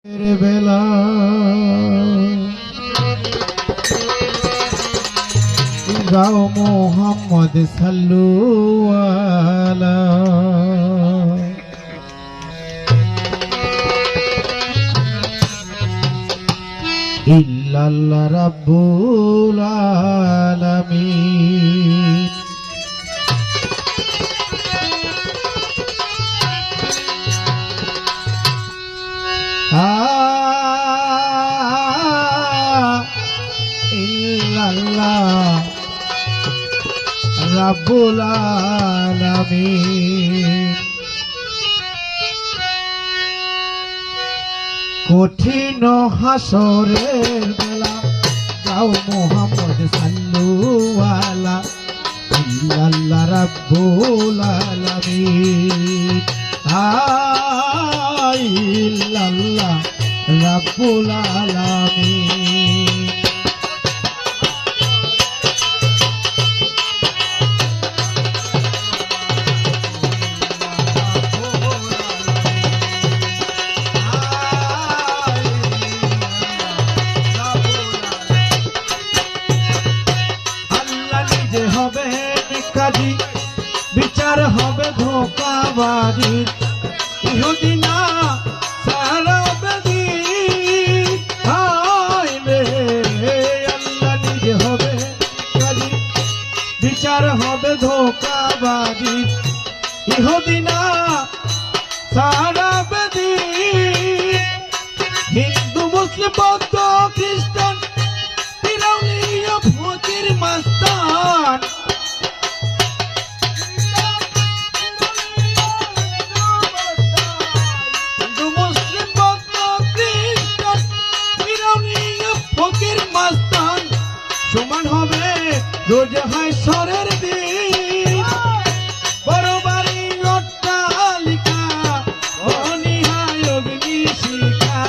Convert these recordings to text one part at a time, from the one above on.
বেলা গাও মোহাম্মদ সাল্লাল্লাহু আলাইহি ইল্লাল্লাহ রাব্বুল আলামিন। ইল্লাল্লাহ রাব্বুল আলামিন। কঠিন হাসরের বেলা গাও মোহাম্মদ সাল্লাল্লাহু আলাইহি ইল্লাল্লাহ রাব্বুল আলামিন। ইল্লাল্লাহ রাব্বুল আলামিন। আল্লাহ নিজে হবে কাজী, বিচার হবে ধোঁকাবাজি, ইহুদি না সারা বেদি। আল্লাহ নিজে হবে কাজী, বিচার হবে ধোঁকাবাজি, ইহুদি না সারা বেদি। হিন্দু মুসলিম বৌদ্ধ খ্রিস্টান ফিরৌনি ফকির মাস্তান, সমান হবে রোজ হাসরের দিন। বড় বাড়ি অট্টালিকা অনিহায় অগ্নিশিখা,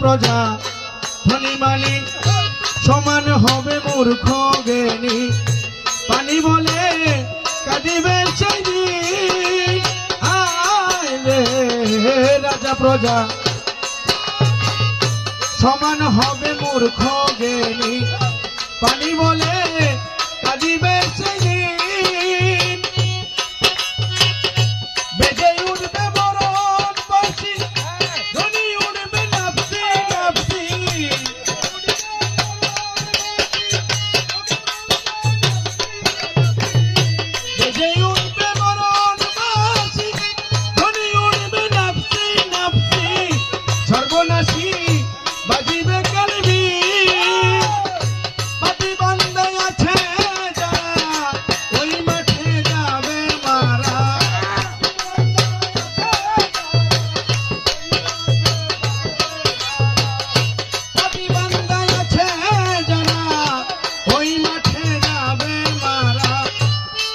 প্রজা ধনী মানি সমান হবে মূর্খ জ্ঞানী। পানি বলে কাঁদিবে সেই দিন। রাজা প্রজা সমান হবে মূর্খ জ্ঞানী, পানি বলে কাঁদিবে সেই দিন। বেজে উঠবে মরণ বাঁশি, ধনী উঠবে নাফসি নাফসি। বেজে উঠবে মরণ বাঁশি, ধনী উঠবে নাফসি নাফসি। সর্বনাশী বাজিবে কালবি, পাপী বান্দা আছে যারা ওই মাঠে যাবে মারা। পাপী বান্দা আছে যারা ওই মাঠে যাবে মারা।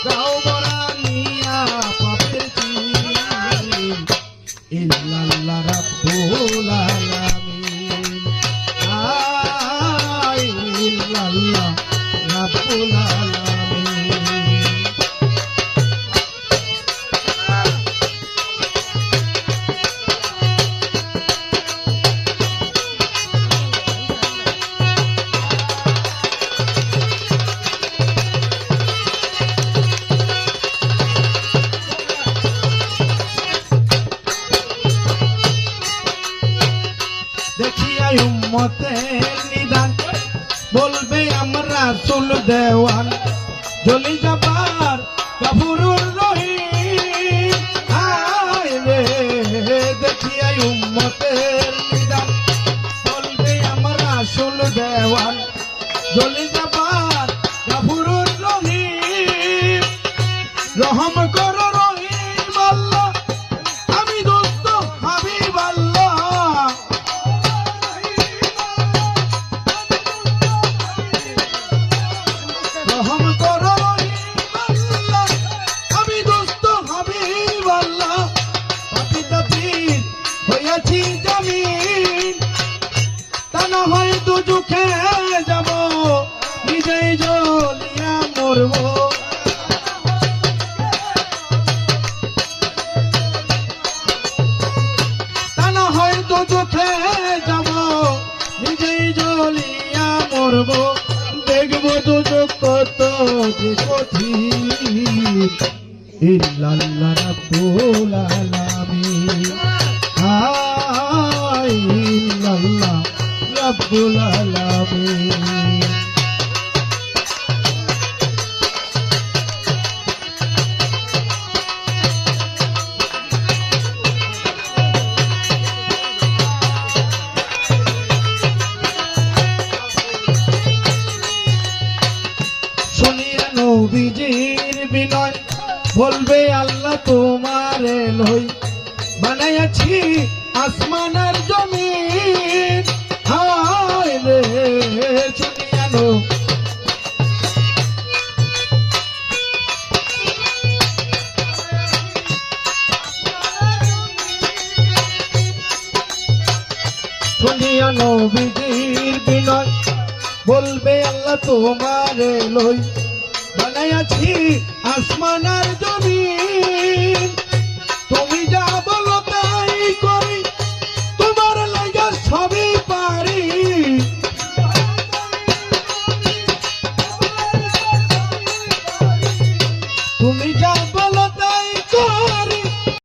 গাও বরা নিয়া পাপের দিন, ইল্লাল্লাহ রাব্বুল আলামিন। ইল্লাল্লাহ রাব্বুল আলামিন। দেখিয়া উম্মতের নিদান বলবে আমরা রাসূল দেওয়ান। জ্বলি যাবার কাফুরুর রহিম। দেখিয়া উম্মতের করো রহিম আল্লাহ, আমি দোস্ত হাবিব আল্লাহ। রহম করো রহিম আল্লাহ, আমি দোস্ত হাবিব আল্লাহ। পাপি তাপির হইয়াছি জামিন, তা না হয় দুজখে যাব, নিজেই জ্বলিয়া মরব। তা না হয় দুজখে যাব, নিজেই জ্বলিয়া মরব। দেখব দুজখ কত যে কঠিন, ইল্লাল্লাহ রাব্বুল আলামিন। ইল্লাল্লাহ রাব্বুল আলামিন। শুনিয়া নবীজির বিনয়, বলবে আল্লাহ তোমারে লই, বানাইয়াছি আসমান আর জমিন। হায় রে শুনিয়া শুনিয়া নবীজির বিনয়, বলবে আল্লাহ তোমারে লই, বানাইয়াছি আসমান আর জমিন। তুমি যা বলো তাই করি, তোমার লাগা সবই পারি। তুমি যা